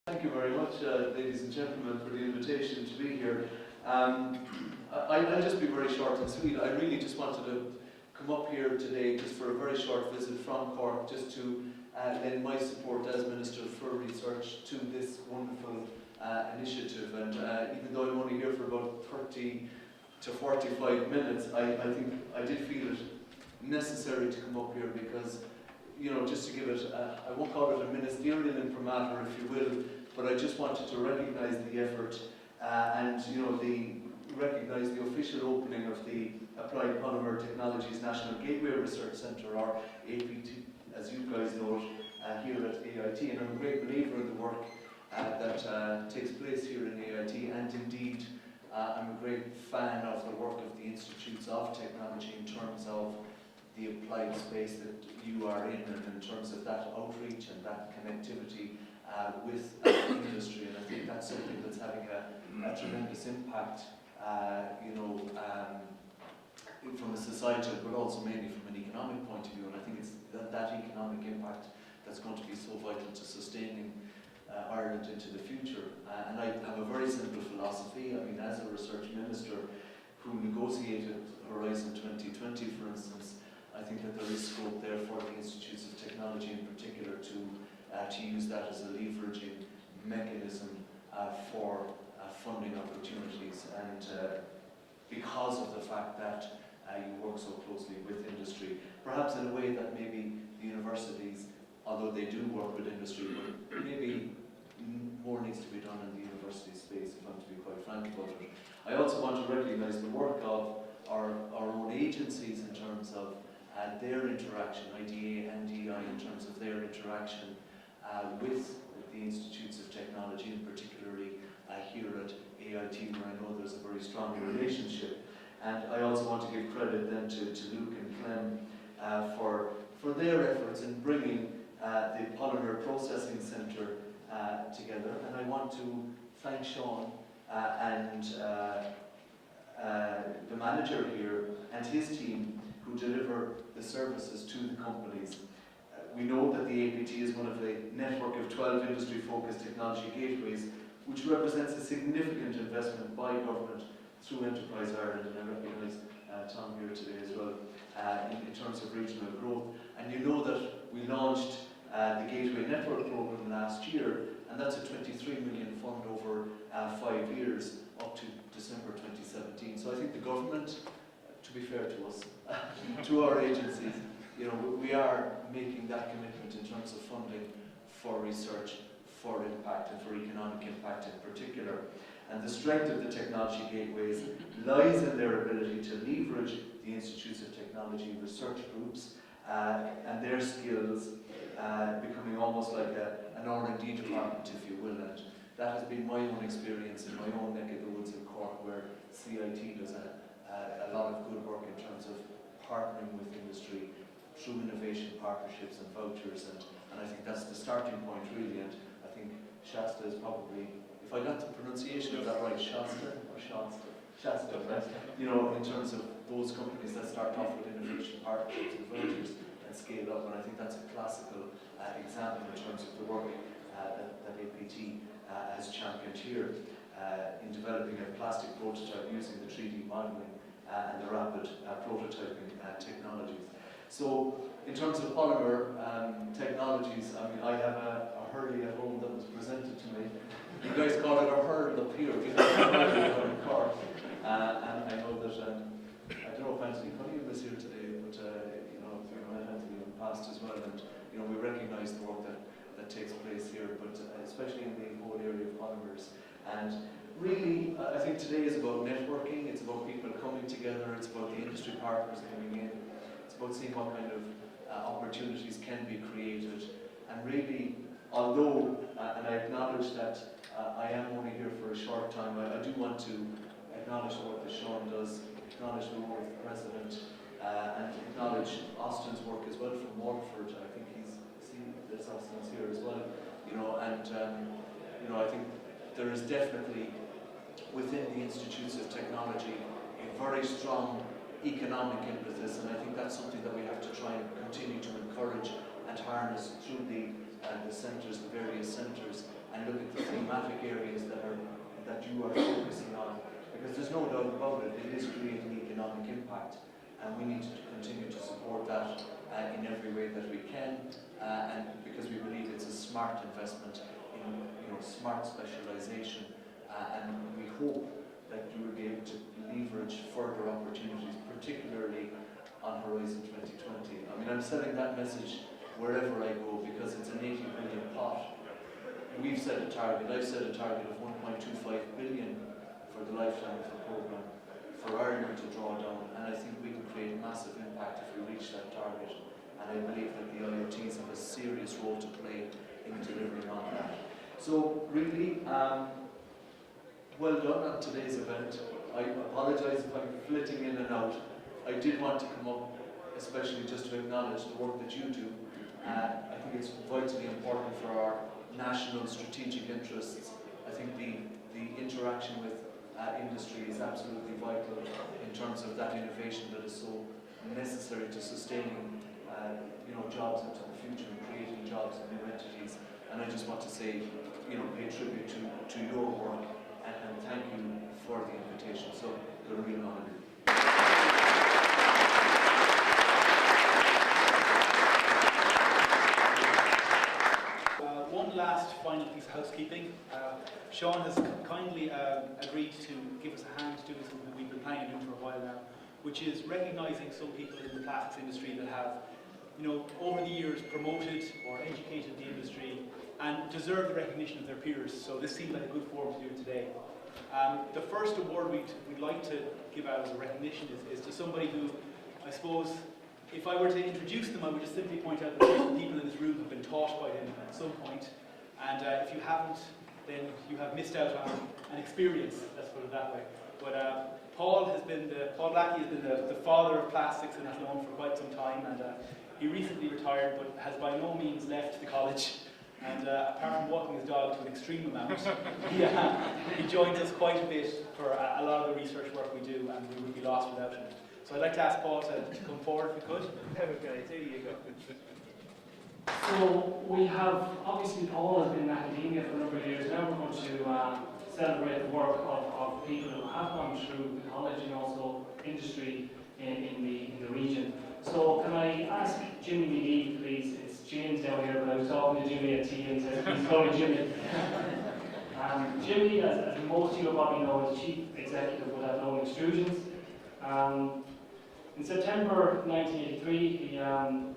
Thank you very much, ladies and gentlemen, for the invitation to be here. I'll just be very short and sweet. I really just wanted to come up here today just for a very short visit from Cork, just to lend my support as Minister for Research to this wonderful initiative. And even though I'm only here for about 30 to 45 minutes, I think I did feel it necessary to come up here because, you know, just to give it, I won't call it a ministerial imprimatur, if you will, but I just wanted to recognise the effort and, you know, recognise the official opening of the Applied Polymer Technologies National Gateway Research Centre, or APT, as you guys know it, here at AIT. And I'm a great believer in the work that takes place here in AIT, and indeed I'm a great fan of the work of the Institutes of Technology in terms of the applied space that you are in, and in terms of that outreach and that connectivity with industry. And I think that's something that's having a tremendous impact, you know, from a societal, but also mainly from an economic point of view. And I think it's that economic impact that's going to be so vital to sustaining Ireland into the future. And I have a very simple philosophy. I mean, as a research minister who negotiated Horizon 2020, for instance, I think that there is scope there for the Institutes of Technology in particular to use that as a leveraging mechanism for funding opportunities, and because of the fact that you work so closely with industry, perhaps in a way that maybe the universities, although they do work with industry, but maybe more needs to be done in the university space, if I'm to be quite frank about it. I also want to recognise the work of our own agencies in terms of their interaction, IDA and DI, in terms of their interaction with the Institutes of Technology, and particularly here at AIT, where I know there's a very strong relationship. And I also want to give credit then to Luke and Clem for their efforts in bringing the Polymer Processing Centre together. And I want to thank Seán and the manager here and his team who deliver the services to the companies. We know that the APT is one of the network of 12 industry-focused technology gateways, which represents a significant investment by government through Enterprise Ireland, and I recognise Tom here today as well, in terms of regional growth. And you know that we launched the Gateway Network Programme last year, and that's a 23 million fund over 5 years, up to December 2017. So I think the government, to be fair to us, to our agencies, you know, we are making that commitment in terms of funding for research, for impact, and for economic impact in particular. And the strength of the technology gateways lies in their ability to leverage the Institutes of Technology research groups and their skills, becoming almost like an R&D department, if you will. And that has been my own experience in my own neck of the woods in Cork, where CIT does a lot of good work in terms of partnering with industry through innovation partnerships and vouchers, and I think that's the starting point really. And I think Shasta is probably, if I got the pronunciation of that right, Shasta or Shasta, right? You know, in terms of those companies that start off with innovation partnerships and vouchers and scale up, and I think that's a classical example in terms of the work that APT has championed here in developing a plastic prototype using the 3D modelling and the rapid prototyping technologies. So, in terms of polymer technologies, I mean, I have a hurley at home that was presented to me. You guys call it a hurl up here, we have a hurley in Cork. And I know that, I don't know if Anthony Cunningham was here today, but you know, I met Anthony in the past as well, and you know, we recognise the work that takes place here, but especially in the whole area of polymers. And really, I think today is about networking, it's about people coming together, it's about the industry partners coming in, it's about seeing what kind of opportunities can be created. And really, although, and I acknowledge that I am only here for a short time, I do want to acknowledge the work that Seán does, acknowledge the role of the President, and acknowledge Austin's work as well from Waterford. I think there's Austin's here as well, you know, and you know, I think there is definitely within the Institutes of Technology a very strong economic impetus, and I think that's something that we have to try and continue to encourage and harness through the centres, the various centres and look at the thematic areas that you are focusing on, because there's no doubt about it, it is creating economic impact, and we need to continue to support that in every way that we can, and because we believe it's a smart investment in smart specialisation, and we hope that you will be able to leverage further opportunities, particularly on Horizon 2020. I mean, I'm selling that message wherever I go because it's an 80 billion pot. We've set a target, I've set a target of 1.25 billion for the lifetime of the programme for Ireland to draw down, and I think we can create massive impact if we reach that target, and I believe that the IoTs have a serious role to play in delivering on that. So really, well done on today's event. I apologise if I'm flitting in and out. I did want to come up, especially just to acknowledge the work that you do. I think it's vitally important for our national strategic interests. I think the interaction with industry is absolutely vital in terms of that innovation that is so necessary to sustaining jobs into the future and creating jobs and new entities. And I just want to say, pay tribute to your work and thank you for the invitation. So, it's a real honour. One last final piece of housekeeping. Seán has kindly agreed to give us a hand doing something we've been planning to do for a while now, which is recognising some people in the plastics industry that have, over the years promoted or educated the industry and deserve the recognition of their peers. So this seemed like a good forum to do it today. The first award we'd like to give out as a recognition is to somebody who, I suppose, if I were to introduce them, I would just simply point out that most people in this room have been taught by them at some point, and if you haven't, then you have missed out on an experience, let's put it that way. But Paul Blackie has been the father of plastics in Athlone for quite some time, and he recently retired, but has by no means left the college. And apart from walking his dog to an extreme amount, he joins us quite a bit for a lot of the research work we do, and we would be lost without him. So I'd like to ask Paul to come forward if we could. Okay, there you go. So we have, obviously Paul has been in academia for a number of years. Now we're going to celebrate the work of people who have gone through college and also industry in the region. So can I ask Jimmy McGee, please? It's James down here, but I was talking to Jimmy at tea and said, please call me Jimmy. Jimmy, as most of you probably know, is Chief Executive with Athlone Extrusions. In September 1983, I'm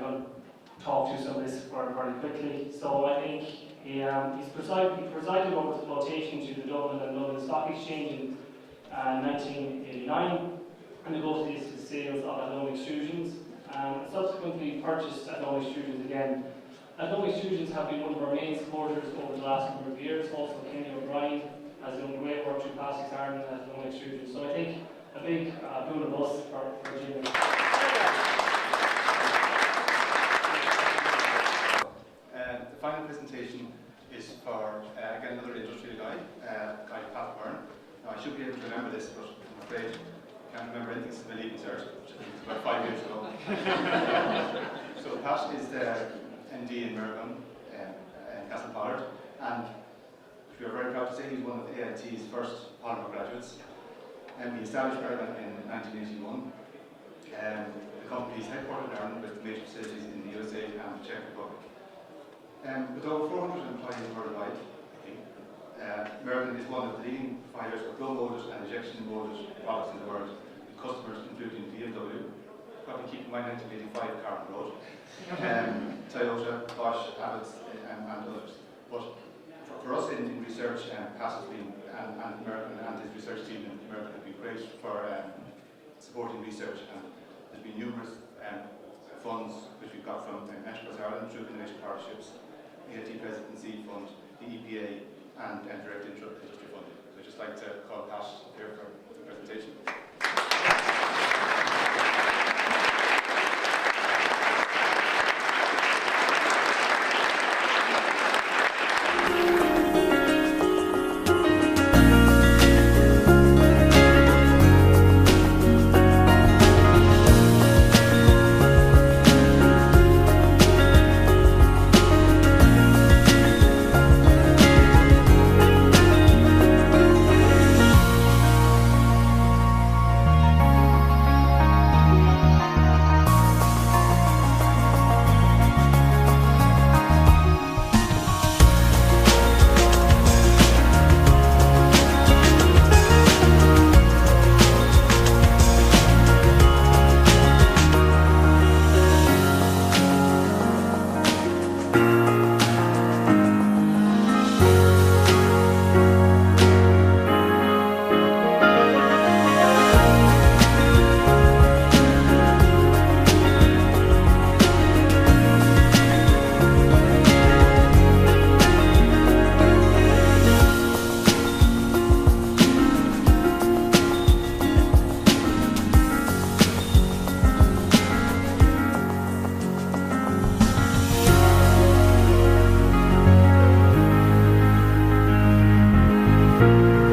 going to talk to some of this very quickly. So I think he presided over the flotation to the Dublin and London Stock Exchange in 1989, and negotiated the sales of Athlone Extrusions, and subsequently purchased Athlone Extrusions again. Athlone Extrusions have been one of our main supporters over the last number of years. Also, Kenny O'Brien has done great work through Plastics Ireland and Athlone Extrusions. So I think a big boon of us for Jimmy. The final presentation is for, again, another industrial guy, Pat Byrne. Now, I should be able to remember this, but I'm afraid I can't remember anything since my leaving cert, which I think was about 5 years ago. So Pat is the MD in Mercon, in Castle Pollard, and we are very proud to say he's one of AIT's first Polymer graduates. He established Mercon in 1981. The company is headquartered in Ireland with major facilities in the USA and the Czech Republic. With over 400 employees worldwide, I think, Mercon is one of the leading providers of blow molded and injection molded products in the world, with customers including BMW, probably keep in mind 1985 Carton Road, Toyota, Bosch, Abbott, and others. But for us in research, Pat has been, and Mercon and his research team in Mercon have been great for supporting research, and there's been numerous funds which we've got from Enterprise Ireland through innovation partnerships, the AIT Presidency Fund, the EPA, and direct industry funding. So I'd just like to call Pat up here for the presentation. you.